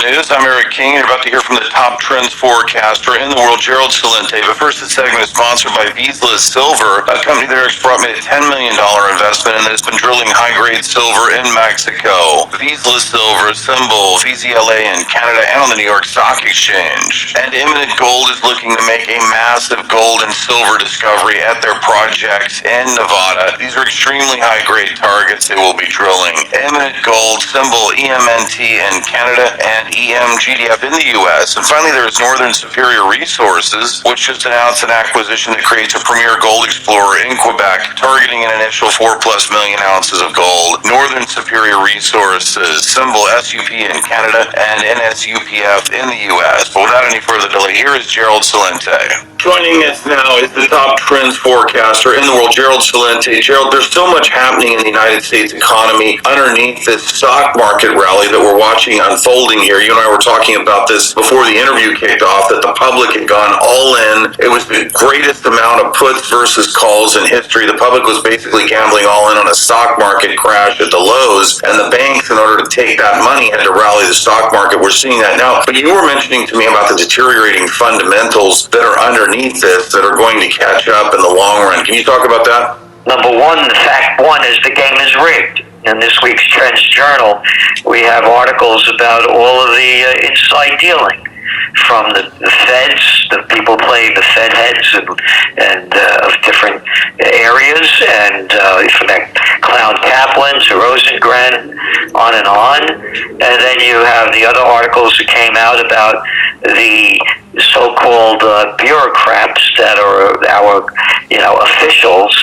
News. I'm Eric King. You're about to hear from the top trends forecaster in the world, Gerald Celente. But first, this segment is sponsored by Vizsla Silver, a company that made a $10 million investment and has been drilling high-grade silver in Mexico. Vizsla Silver, symbol VZLA in Canada and on the New York Stock Exchange. And Imminent Gold is looking to make a massive gold and silver discovery at their project in Nevada. These are extremely high-grade targets they will be drilling. Imminent Gold, symbol EMNT in Canada and EMGDF in the U.S. And finally, there's Northern Superior Resources, which just announced an acquisition that creates a premier gold explorer in Quebec, targeting an initial 4+ million ounces of gold. Northern Superior Resources, symbol SUP in Canada and NSUPF in the U.S. But without any further delay, here is Gerald Celente. Joining us now is the top trends forecaster in the world, Gerald Celente. Gerald, there's so much happening in the United States economy underneath this stock market rally that we're watching unfolding here. You and I were talking about this before the interview kicked off, that the public had gone all in. It was the greatest amount of puts versus calls in history. The public was basically gambling all in on a stock market crash at the lows, and the banks, in order to take that money, had to rally the stock market. We're seeing that now. But you were mentioning to me about the deteriorating fundamentals that are underneath this that are going to catch up in the long run. Can you talk about that? Number one, fact one is the game is rigged. In this week's Trends Journal, we have articles about all of the inside dealing from the feds, the people playing the Fed heads and of different areas, and from that clown Kaplan to Rosengren, on and on. And then you have the other articles that came out about the so-called bureaucrats that are our, officials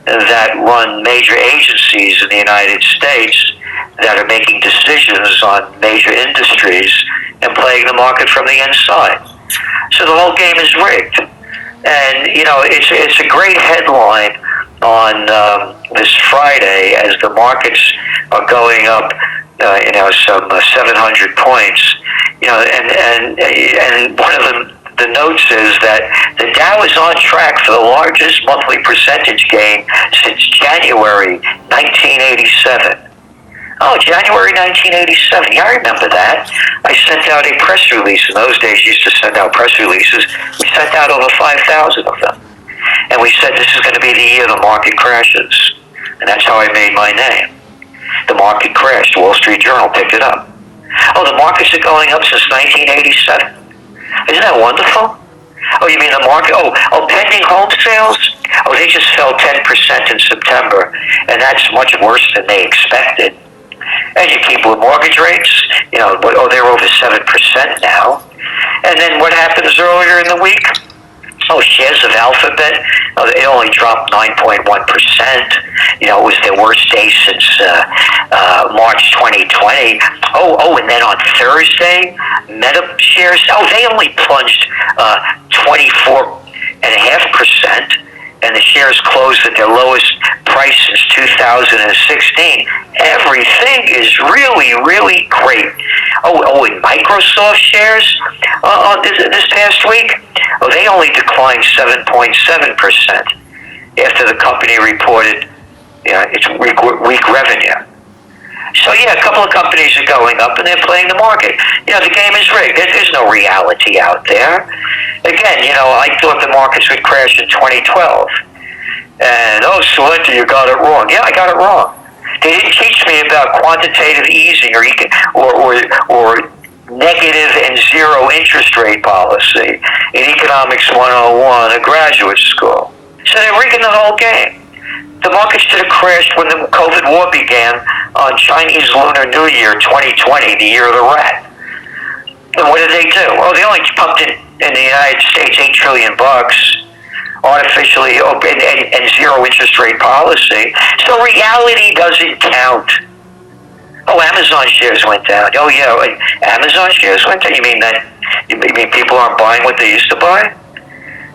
that run major agencies in the United States that are making decisions on major industries and playing the market from the inside. So the whole game is rigged. And, it's a great headline on this Friday as the markets are going up, some 700 points. And one of the note says that the Dow is on track for the largest monthly percentage gain since January 1987. Oh, January 1987. Yeah, I remember that. I sent out a press release. In those days, you used to send out press releases. We sent out over 5,000 of them. And we said this is going to be the year the market crashes. And that's how I made my name. The market crashed. Wall Street Journal picked it up. Oh, the markets are going up since 1987. Isn't that wonderful? Oh, you mean the market? Oh, pending home sales? Oh, they just fell 10% in September, and that's much worse than they expected. And you keep with mortgage rates, they're over 7% now. And then what happens earlier in the week? Oh, shares of Alphabet, it only dropped 9.1%. It was their worst day since March 2020. And then on Thursday, Meta shares, they only plunged 24.5%, and the shares closed at their lowest price since 2016. Everything is really, really great. And Microsoft shares this past week, they only declined 7.7% after the company reported its weak revenue. So a couple of companies are going up and they're playing the market. The game is rigged. There's no reality out there. Again, I thought the markets would crash in 2012. And, Celente, you got it wrong. Yeah, I got it wrong. They didn't teach me about quantitative easing or negative and zero interest rate policy in Economics 101, a graduate school. So they're rigging the whole game. The markets should have crashed when the COVID war began on Chinese Lunar New Year 2020, the year of the rat. And what did they do? They only pumped in the United States $8 trillion artificially and zero interest rate policy. So reality doesn't count. Amazon shares went down. Amazon shares went down? You mean people aren't buying what they used to buy?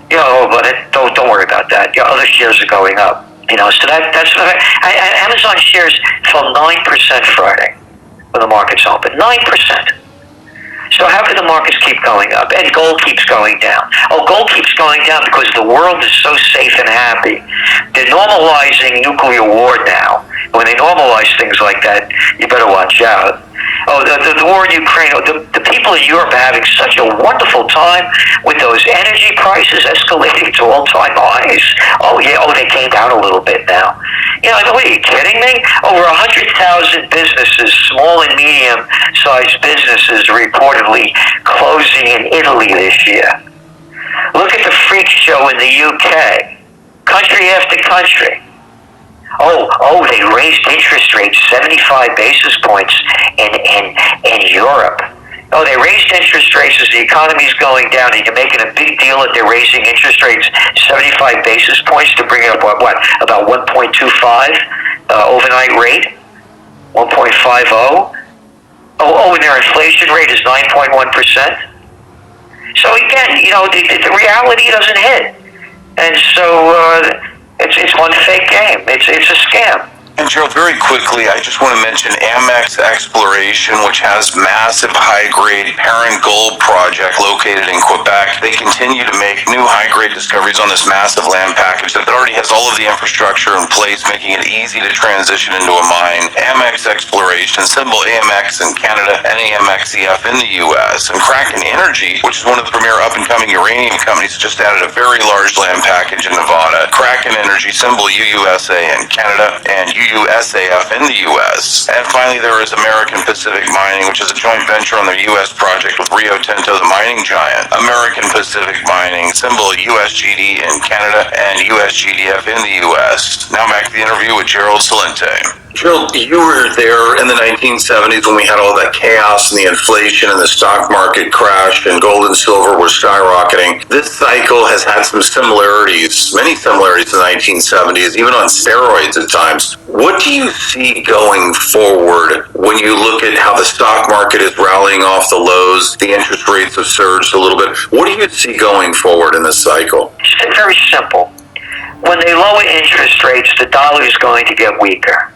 But don't worry about that. Other shares are going up. So that's Amazon shares fell 9% Friday when the markets opened. 9%. So how can the markets keep going up? And gold keeps going down. Gold keeps going down because the world is so safe and happy. They're normalizing nuclear war now. When they normalize things like that, you better watch out. Oh, the war in Ukraine, the people in Europe are having such a wonderful time with those energy prices escalating to all-time highs. Oh, yeah, they came down a little bit now. What are you kidding me? Over 100,000 businesses, small and medium-sized businesses, reportedly closing in Italy this year. Look at the freak show in the UK. Country after country. They raised interest rates 75 basis points in Europe. They raised interest rates as the economy's going down, and you're making a big deal that they're raising interest rates 75 basis points to bring it up, about 1.25 overnight rate? 1.50? And their inflation rate is 9.1%? So again, the reality doesn't hit. And so it's one fake game. It's a scam. And Gerald, very quickly, I just want to mention Amex Exploration, which has massive high-grade parent gold project located in Quebec. They continue to make new high-grade discoveries on this massive land package that already has all of the infrastructure in place, making it easy to transition into a mine. Amex Exploration, symbol AMX in Canada and AMXEF in the U.S. And Kraken Energy, which is one of the premier up-and-coming uranium companies, just added a very large land package in Nevada. Kraken Energy, symbol UUSA in Canada and USAF in the U.S. And finally, there is American Pacific Mining, which is a joint venture on their U.S. project with Rio Tinto, the mining giant. American Pacific Mining, symbol USGD in Canada and USGDF in the U.S. Now back to the interview with Gerald Celente. Gerald, you were there in the 1970s when we had all that chaos and the inflation and the stock market crashed and gold and silver were skyrocketing. This cycle has had some similarities, many similarities to the 1970s, even on steroids at times. What do you see going forward when you look at how the stock market is rallying off the lows, the interest rates have surged a little bit? What do you see going forward in this cycle? It's very simple. When they lower interest rates, the dollar is going to get weaker.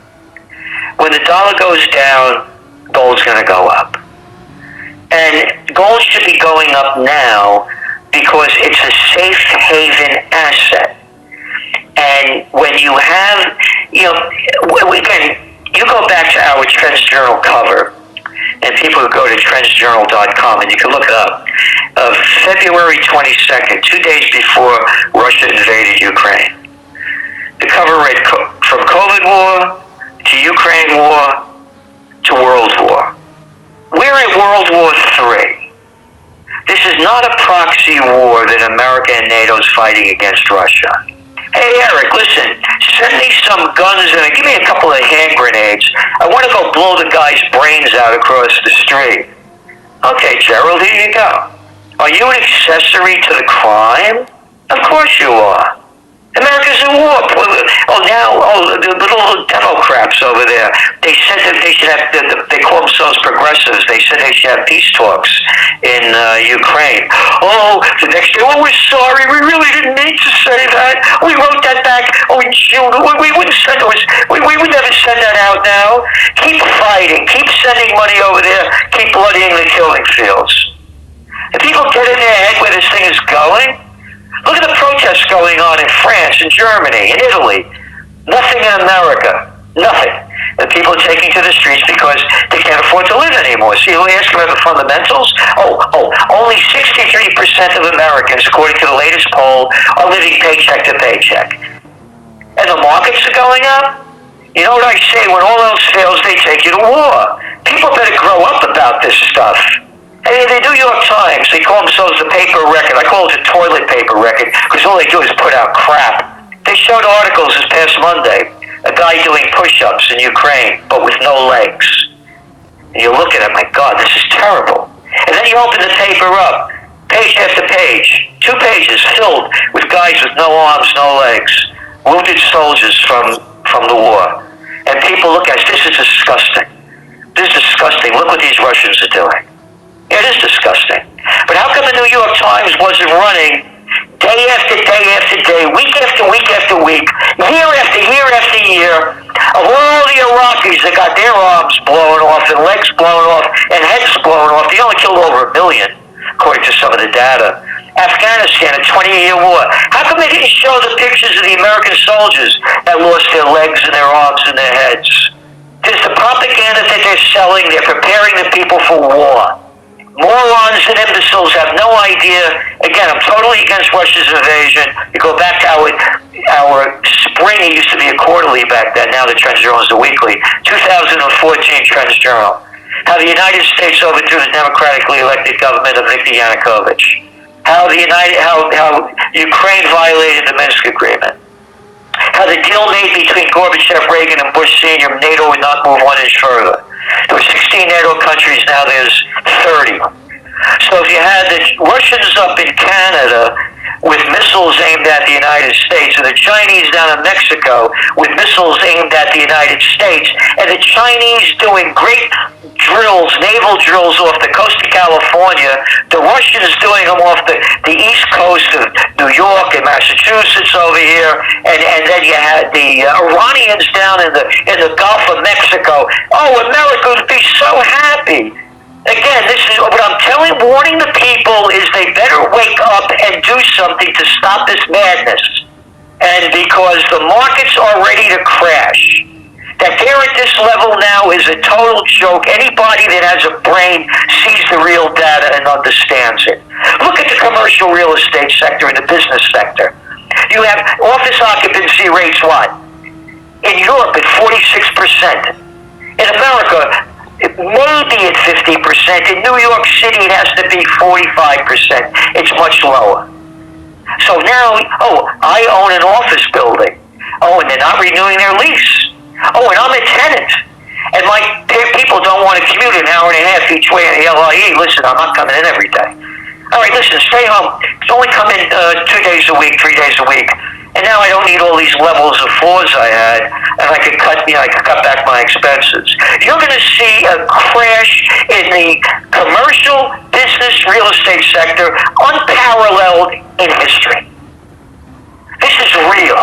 When the dollar goes down, gold's going to go up. And gold should be going up now because it's a safe haven asset. And when you have, again, you go back to our Trends Journal cover, and people who go to trendsjournal.com, and you can look it up, February 22nd, 2 days before Russia invaded Ukraine. The cover read, from COVID war to Ukraine war to World War. We're at World War III. This is not a proxy war that America and NATO is fighting against Russia. Hey, Eric, listen, send me some guns and give me a couple of hand grenades. I want to go blow the guy's brains out across the street. Okay, Gerald, here you go. Are you an accessory to the crime? Of course you are. America's in war. The little Democrats over there, they said that they should have, they call themselves progressives, they said they should have peace talks in Ukraine. The next day, we're sorry, we really didn't mean to say that. We wrote that back in June. We wouldn't send it, we would never send that out now. Keep fighting, keep sending money over there, keep bloodying the killing fields. If people get in their head where this thing is going, look at the protests going on in France, in Germany, in Italy. Nothing in America. Nothing. And people are taking to the streets because they can't afford to live anymore. See, we ask about the fundamentals. Only 63% of Americans, according to the latest poll, are living paycheck to paycheck. And the markets are going up. You know what I say? When all else fails, they take you to war. People better grow up about this stuff. Hey, the New York Times, they call themselves the paper record. I call it the toilet paper record because all they do is put out crap. They showed articles this past Monday, a guy doing push-ups in Ukraine, but with no legs. And you look at it, my God, this is terrible. And then you open the paper up, page after page, 2 pages filled with guys with no arms, no legs, wounded soldiers from the war. And people look at us, this is disgusting. This is disgusting. Look what these Russians are doing. It is disgusting. But how come the New York Times wasn't running day after day after day, week after week after week, year after year after year, of all the Iraqis that got their arms blown off and legs blown off and heads blown off? They only killed over 1 million, according to some of the data. Afghanistan, a 20-year war. How come they didn't show the pictures of the American soldiers that lost their legs and their arms and their heads? There's the propaganda that they're selling. They're preparing the people for war. Morons and imbeciles have no idea. Again, I'm totally against Russia's invasion. You go back to our spring, it used to be a quarterly back then. Now the Trends Journal is a weekly. 2014 Trends Journal. How the United States overthrew the democratically elected government of Viktor Yanukovych. How Ukraine violated the Minsk Agreement. How the deal made between Gorbachev, Reagan, and Bush Sr. NATO would not move 1 inch further. There were 16 NATO countries, now there's 30. So if you had the Russians up in Canada with missiles aimed at the United States, and the Chinese down in Mexico with missiles aimed at the United States, and the Chinese doing great drills, naval drills off the coast of California, the Russians doing them off the east coast of New York and Massachusetts over here, and then you had the Iranians down in the Gulf of Mexico. Oh, America would be so happy. Again, this is what I'm warning the people is they better wake up and do something to stop this madness. And because the markets are ready to crash. That they're at this level now is a total joke. Anybody that has a brain sees the real data and understands it. Look at the commercial real estate sector and the business sector. You have office occupancy rates, what? In Europe at 46%. In America, maybe at 50%. In New York City, it has to be 45%. It's much lower. So now, I own an office building. Oh, and they're not renewing their lease. Oh, and I'm a tenant. And my people don't want to commute an hour and a half each way in the LIE. Listen, I'm not coming in every day. All right, listen, stay home. It's only come in 2 days a week, 3 days a week. And now I don't need all these levels of floors I had, and I could cut back my expenses. You're going to see a crash in the commercial business real estate sector unparalleled in history. This is real.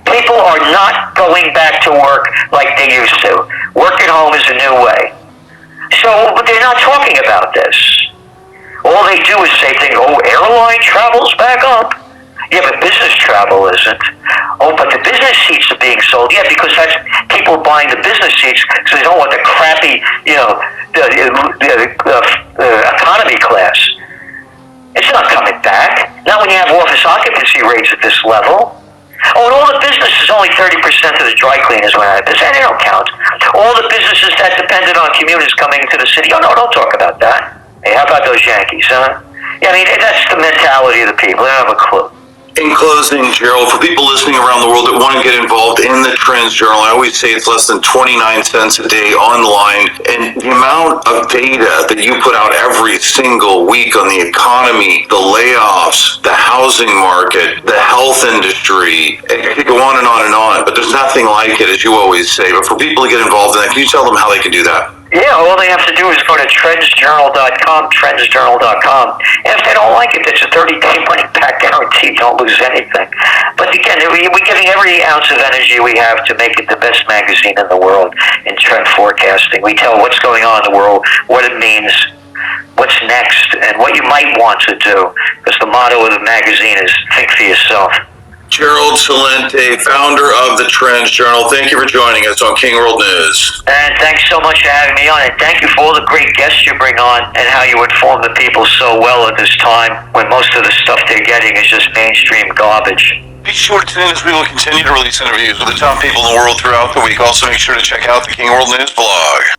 People are not going back to work like they used to. Work at home is a new way. So they're not talking about this. All they do is say things, airline travel's back up. Yeah, but business travel isn't. Oh, but the business seats are being sold. Yeah, because that's people buying the business seats because they don't want the crappy, economy class. It's not coming back. Not when you have office occupancy rates at this level. Oh, and all the businesses, only 30% of the dry cleaners went out of business. They don't count. All the businesses that depended on commuters coming into the city. Oh, no, don't talk about that. Hey, how about those Yankees, huh? Yeah, I mean, that's the mentality of the people. They don't have a clue. In closing, Gerald, for people listening around the world that want to get involved in the Trends Journal, I always say it's less than 29 cents a day online. And the amount of data that you put out every single week on the economy, the layoffs, the housing market, the health industry, it could go on and on and on, but there's nothing like it, as you always say. But for people to get involved in that, can you tell them how they can do that? Yeah, all they have to do is go to trendsjournal.com, trendsjournal.com. And if they don't like it, it's a 30-day money-back guarantee. Don't lose anything. But again, we're giving every ounce of energy we have to make it the best magazine in the world in trend forecasting. We tell what's going on in the world, what it means, what's next, and what you might want to do. Because the motto of the magazine is think for yourself. Gerald Celente, founder of the Trends Journal. Thank you for joining us on King World News. And thanks so much for having me on. And thank you for all the great guests you bring on and how you inform the people so well at this time when most of the stuff they're getting is just mainstream garbage. Be sure to tune in as we will continue to release interviews with the top people in the world throughout the week. Also, make sure to check out the King World News blog.